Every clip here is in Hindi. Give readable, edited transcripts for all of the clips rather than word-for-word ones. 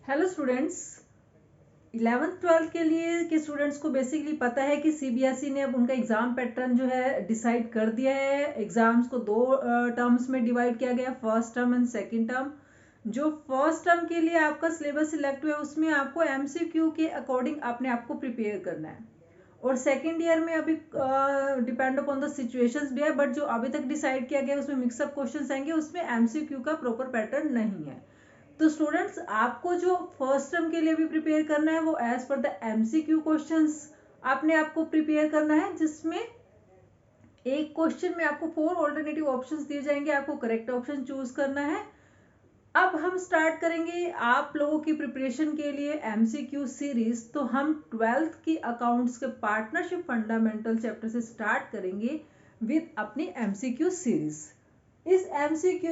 हेलो स्टूडेंट्स, 11th-12th के लिए के स्टूडेंट्स को बेसिकली पता है कि सीबीएसई ने अब उनका एग्जाम पैटर्न जो है डिसाइड कर दिया है। एग्जाम्स को दो टर्म्स में डिवाइड किया गया, first term and second term. जो फर्स्ट टर्म के लिए आपका सिलेबस सिलेक्ट हुआ है उसमें आपको एमसीक्यू के अकॉर्डिंग अपने आप को प्रिपेयर करना है, और सेकेंड ईयर में अभी डिपेंड अपॉन द सिचुएशंस भी है, बट जो अभी तक डिसाइड किया गया उसमें मिक्सअप क्वेश्चंस आएंगे, उसमें एमसीक्यू का प्रॉपर पैटर्न नहीं है। तो स्टूडेंट्स, आपको जो फर्स्ट टर्म के लिए भी प्रिपेयर करना है वो as per the MCQ questions आपने आपको प्रिपेयर करना है, जिसमें एक क्वेश्चन में आपको 4 ऑल्टरनेटिव ऑप्शंस दिए जाएंगे, आपको करेक्ट ऑप्शन चूज करना है। अब हम स्टार्ट करेंगे आप लोगों की प्रिपरेशन के लिए एमसीक्यू सीरीज। तो हम 12th की अकाउंट्स के पार्टनरशिप फंडामेंटल चैप्टर से स्टार्ट करेंगे विद अपनी एमसीक्यू सीरीज। इस एमसीक्यू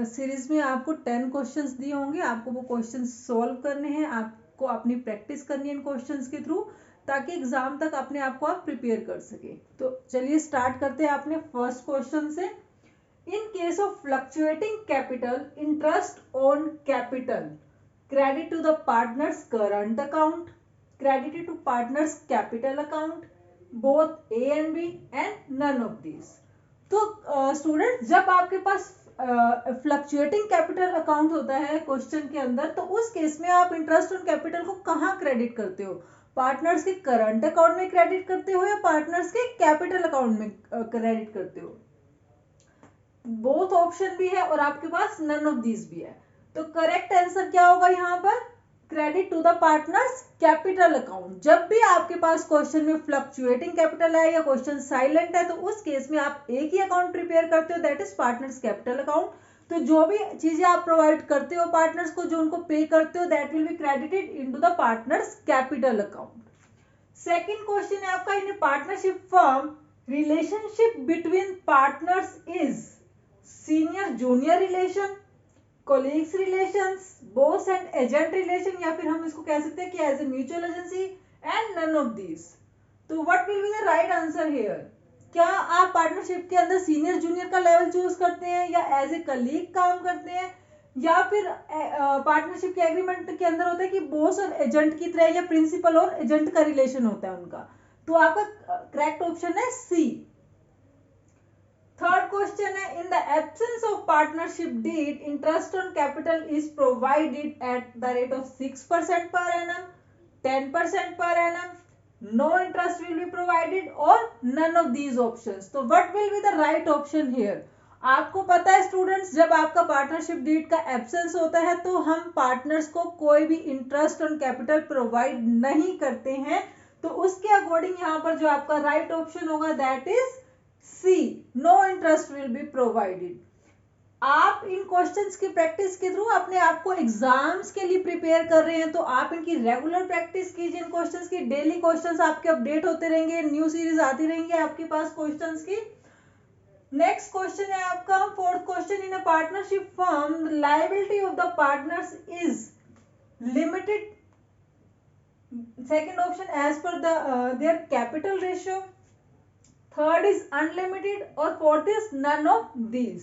सीरीज में आपको 10 क्वेश्चंस दिए होंगे, आपको वो क्वेश्चंस सॉल्व करने हैं, आपको अपनी प्रैक्टिस करनी है इन क्वेश्चंस के थ्रू, ताकि एग्जाम तक अपने आप को आप प्रिपेयर कर सके। तो चलिए स्टार्ट करते हैं अपने फर्स्ट क्वेश्चन से। In case of fluctuating capital interest on capital credit to the partners current account, credited to partners capital account, both A and B and none of these. तो स्टूडेंट, जब आपके पास फ्लक्चुएटिंग कैपिटल अकाउंट होता है क्वेश्चन के अंदर, तो उस केस में आप इंटरेस्ट ऑन कैपिटल को कहाँ क्रेडिट करते हो? पार्टनर्स के करंट अकाउंट में क्रेडिट करते हो या पार्टनर्स के कैपिटल अकाउंट में क्रेडिट करते हो? बोथ ऑप्शन भी है और आपके पास नन ऑफ दीज भी है। तो करेक्ट आंसर क्या होगा यहाँ पर? Credit to the partners capital account. जब भी आपके पास क्वेश्चन में फ्लक्चुएटिंग कैपिटल है या क्वेश्चन साइलेंट है, तो उस केस में आप एक ही अकाउंट प्रिपेयर करते हो, that is partners capital account. तो जो भी चीजें आप प्रोवाइड करते हो पार्टनर्स को, जो उनको पे करते हो, that will be credited into the partners capital account. Second question है आपका, in a partnership firm relationship between partners is senior junior relation, colleagues relations, boss and agent relation, या फिर हम इसको कह सकते हैं कि as a mutual agency, and none of these. तो what will be the right answer here? क्या आप पार्टनरशिप के अंदर सीनियर जूनियर का लेवल चूज करते हैं, या एज ए कलीग काम करते हैं, या फिर पार्टनरशिप के एग्रीमेंट के अंदर होता है कि बॉस और एजेंट की तरह, या प्रिंसिपल और एजेंट का रिलेशन होता है उनका? तो आपका करेक्ट ऑप्शन है सी। थर्ड क्वेश्चन है, in the absence of partnership deed interest on capital is provided at the rate of 6% per annum, 10% per annum, no interest will be provided, और नन ऑफ दीज ऑप्शंस। तो what will be the right option here? आपको पता है स्टूडेंट्स, जब आपका पार्टनरशिप डीड का एब्सेंस होता है तो हम पार्टनर्स को कोई भी इंटरेस्ट ऑन कैपिटल प्रोवाइड नहीं करते हैं। तो उसके अकॉर्डिंग यहाँ पर जो आपका राइट ऑप्शन होगा that is C, no interest will be provided. आप इन क्वेश्चंस की प्रैक्टिस के थ्रू अपने आप को एग्जाम्स के लिए प्रिपेयर कर रहे हैं, तो आप इनकी रेगुलर प्रैक्टिस कीजिए। इन क्वेश्चंस की डेली क्वेश्चंस आपके अपडेट होते रहेंगे, न्यू सीरीज आती रहेंगी आपके पास क्वेश्चंस की। नेक्स्ट क्वेश्चन है आपका fourth question, in a partnership firm liability of the partners is limited, second option as per their capital ratio, third is unlimited, और fourth is none of these.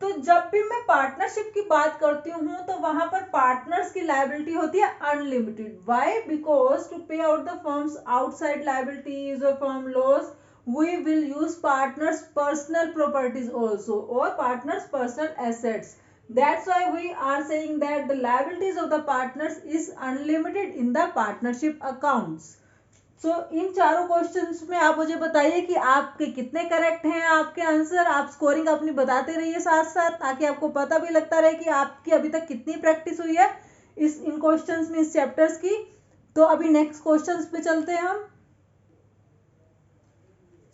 तो जब भी मैं पार्टनरशिप की बात करती हूँ तो वहां पर पार्टनर्स की लायबिलिटी होती है unlimited. Why? Because to pay out the firms outside liabilities और firm loss we will use partners personal properties also, और partners personal assets. That's why we are saying that the liabilities of the partners is unlimited in the partnership accounts. इन चारों क्वेश्चंस में आप मुझे बताइए कि आपके कितने करेक्ट हैं आपके आंसर। आप स्कोरिंग अपनी बताते रहिए साथ साथ, ताकि आपको पता भी लगता रहे कि आपकी अभी तक कितनी प्रैक्टिस हुई है इन क्वेश्चंस में, इस चैप्टर्स की। तो अभी नेक्स्ट क्वेश्चंस पे चलते हैं हम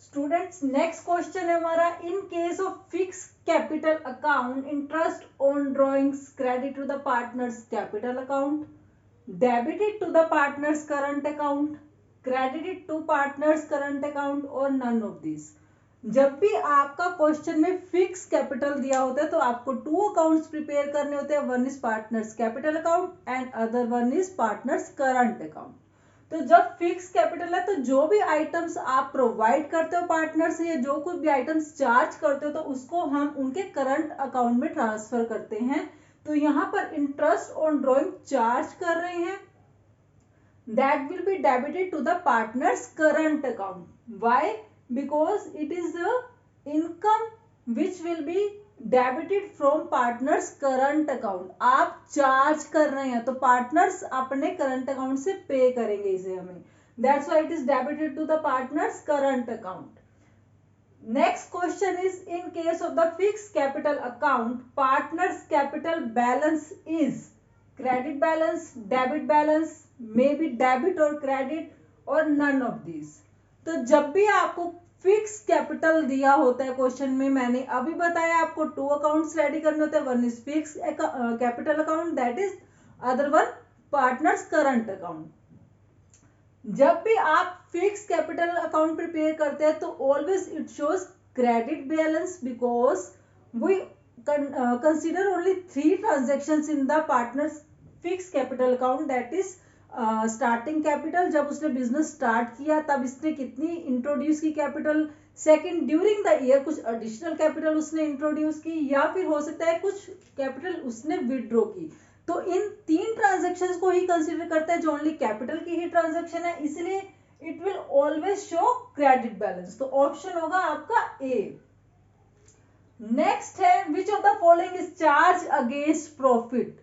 स्टूडेंट्स। नेक्स्ट क्वेश्चन है हमारा, in case of fix capital account interest on drawings credit to the partners capital account, debited to the partners current account, credited to partners current account, और नन ऑफ दिस। जब भी आपका क्वेश्चन में फिक्स कैपिटल दिया होता है तो आपको 2 अकाउंट्स प्रिपेयर करने होते हैं, one is partners capital account and other one is partners current account. तो जब फिक्स कैपिटल है तो जो भी आइटम्स आप प्रोवाइड करते हो पार्टनर से, या जो कुछ भी आइटम्स चार्ज करते हो, तो उसको हम उनके करंट अकाउंट में ट्रांसफर करते हैं। तो यहाँ पर इंटरेस्ट ऑन ड्रॉइंग चार्ज कर रहे हैं, that will be debited to the partners current account. Why? Because it is the income which will be debited from partners current account. आप चार्ज कर रहे हैं तो पार्टनर्स अपने करंट अकाउंट से पे करेंगे इसे हमें. That's why it is debited to the partners current account. Next question is, in case of the fixed capital account, partners capital balance is credit balance, debit balance, maybe debit or credit or none of these. तो जब भी आपको फिक्स कैपिटल दिया होता है क्वेश्चन में, मैंने अभी बताया आपको 2 अकाउंट्स रेडी करने होते हैं. One is fix capital account, that is other one partners current account. जब भी आप फिक्स कैपिटल अकाउंट प्रिपेयर करते हैं तो always it shows credit balance, because we consider only 3 transactions in the partners fix capital account. That is starting capital, जब उसने बिजनेस स्टार्ट किया तब इसने कितनी इंट्रोड्यूस की capital. Second, during the year कुछ एडिशनल कैपिटल उसने इंट्रोड्यूस की, या फिर हो सकता है कुछ कैपिटल उसने विड्रॉ की. तो इन 3 ट्रांजेक्शंस को ही कंसीडर करते हैं जो ओनली कैपिटल की ही ट्रांजेक्शन है, इसलिए it will always show credit balance. तो ऑप्शन होगा आपका ए. नेक्स्ट है, विच of the following is charge against profit.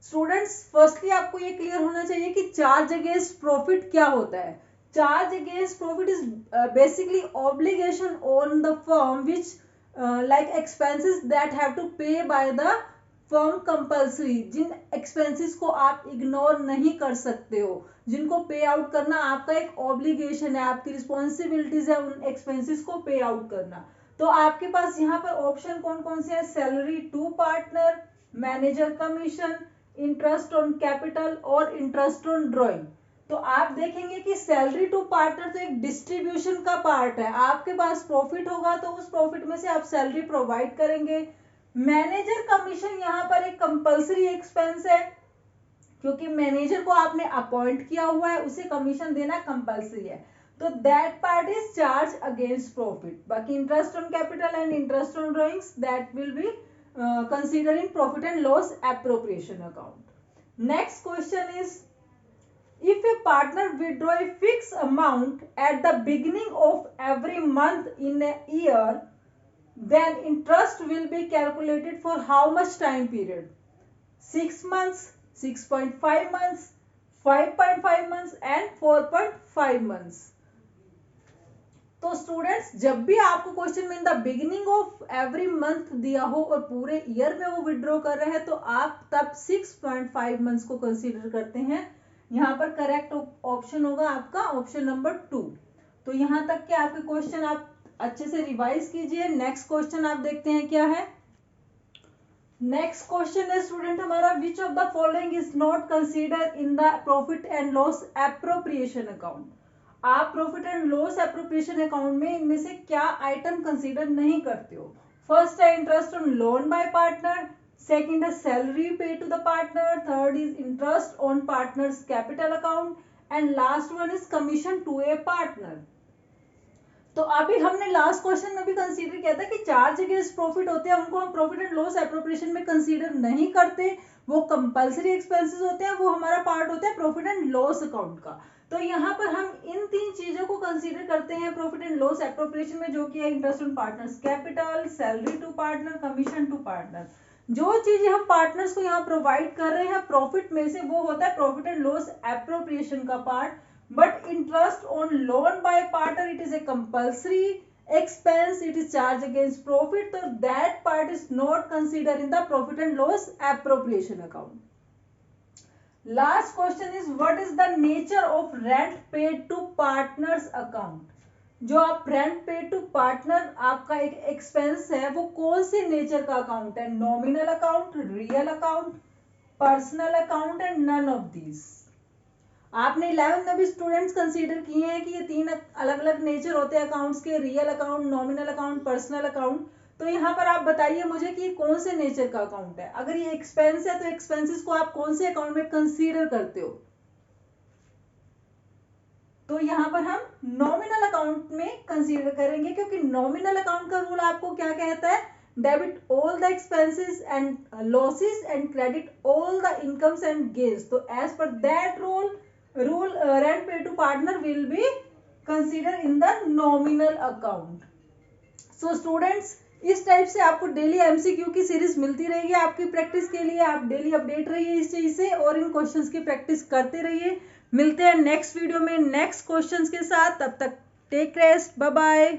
Students, firstly आपको ये क्लियर होना चाहिए कि चार्ज अगेंस्ट प्रॉफिट क्या होता है. Charge against profit is basically obligation on the firm which like expenses that have to pay by the firm compulsory. जिन एक्सपेंसेस को आप इग्नोर नहीं कर सकते हो, जिनको पे आउट करना आपका एक ऑब्लिगेशन है, आपकी रिस्पॉन्सिबिलिटीज है उन एक्सपेंसेस को पे आउट करना. तो आपके पास यहाँ पर ऑप्शन कौन कौन से हैं? Salary to partner, manager commission, interest on capital और इंटरेस्ट ऑन ड्रॉइंग. तो आप देखेंगे कि सैलरी टू पार्टनर तो एक डिस्ट्रीब्यूशन का पार्ट है. आपके पास प्रॉफिट होगा तो उस प्रॉफिट में से आप सैलरी प्रोवाइड करेंगे. मैनेजर कमीशन यहाँ पर एक कंपल्सरी एक्सपेंस है, क्योंकि मैनेजर को आपने अपॉइंट किया हुआ है, उसे कमीशन देना कंपल्सरी है. तो that part is charge against profit. बाकी interest on capital and interest on drawings that will be considering profit and loss appropriation account. Next question is, if a partner withdraw a fixed amount at the beginning of every month in a year, then interest will be calculated for how much time period? 6 months, 6.5 months, 5.5 months and 4.5 months. तो स्टूडेंट्स, जब भी आपको क्वेश्चन में in the beginning of every month दिया हो और पूरे ईयर में वो विड्रॉ कर रहे हैं, तो आप तब 6.5 मंथ्स को कंसीडर करते हैं. यहाँ पर करेक्ट ऑप्शन होगा आपका ऑप्शन नंबर 2. तो यहाँ तक के आपके क्वेश्चन आप अच्छे से रिवाइज कीजिए. नेक्स्ट क्वेश्चन आप देखते हैं क्या है. नेक्स्ट क्वेश्चन है स्टूडेंट हमारा, which of the following is not consider in the profit and loss appropriation account. आप profit and loss appropriation account में इनमें से क्या आइटम कंसीडर नहीं करते हो. फर्स्ट है interest on loan by partner, second है salary pay to the partner, third is interest on partners capital account and last one is commission to a partner. तो अभी हमने लास्ट क्वेश्चन में भी कंसीडर किया था कि चार्ज अगेंस्ट प्रॉफिट होते हैं, उनको हम प्रॉफिट एंड लॉस एप्रोप्रिएशन में कंसीडर नहीं करते. वो कंपल्सरी एक्सपेंसेस होते हैं, वो हमारा पार्ट होता है प्रॉफिट एंड लॉस अकाउंट का. तो यहाँ पर हम इन 3 चीजों को कंसीडर करते हैं प्रॉफिट एंड लॉस एप्रोप्रिएशन में, जो कि है interest on partners capital, salary to partner, commission to partner. जो चीजें हम पार्टनर्स को यहाँ प्रोवाइड कर रहे हैं प्रॉफिट में से, वो होता है प्रॉफिट एंड लॉस एप्रोप्रिएशन का part. But interest on loan by partner, it is a compulsory expense, it is charged against profit, so that part is not considered in the profit and loss appropriation account. Last question is, what is the nature of rent paid to partners account? जो आप रेंट पेड टू पार्टनर आपका एक एक्सपेंस है, वो कौन से नेचर का अकाउंट है? Nominal account, real account, personal account and none of these. आपने 11th में भी स्टूडेंट्स कंसीडर किए हैं कि ये 3 अलग अलग नेचर होते हैं अकाउंट्स के, real account, nominal account, personal account. तो यहाँ पर आप बताइए मुझे कि कौन से नेचर का अकाउंट है. अगर ये एक्सपेंस है तो एक्सपेंसेस को आप कौन से अकाउंट में कंसीडर करते हो? तो यहाँ पर हम नॉमिनल अकाउंट में कंसीडर करेंगे, क्योंकि नॉमिनल अकाउंट का रूल आपको क्या कहता है? Debit all the expenses and losses and credit all the incomes and gains. तो as per that rule rent pay to partner will be consider in the nominal account. So students, इस टाइप से आपको डेली एमसीक्यू की सीरीज मिलती रहेगी आपकी प्रैक्टिस के लिए। आप डेली अपडेट रहिए इस चीज से और इन क्वेश्चंस की प्रैक्टिस करते रहिए। मिलते हैं नेक्स्ट वीडियो में नेक्स्ट क्वेश्चंस के साथ। तब तक टेक रेस्ट, बाय बाय।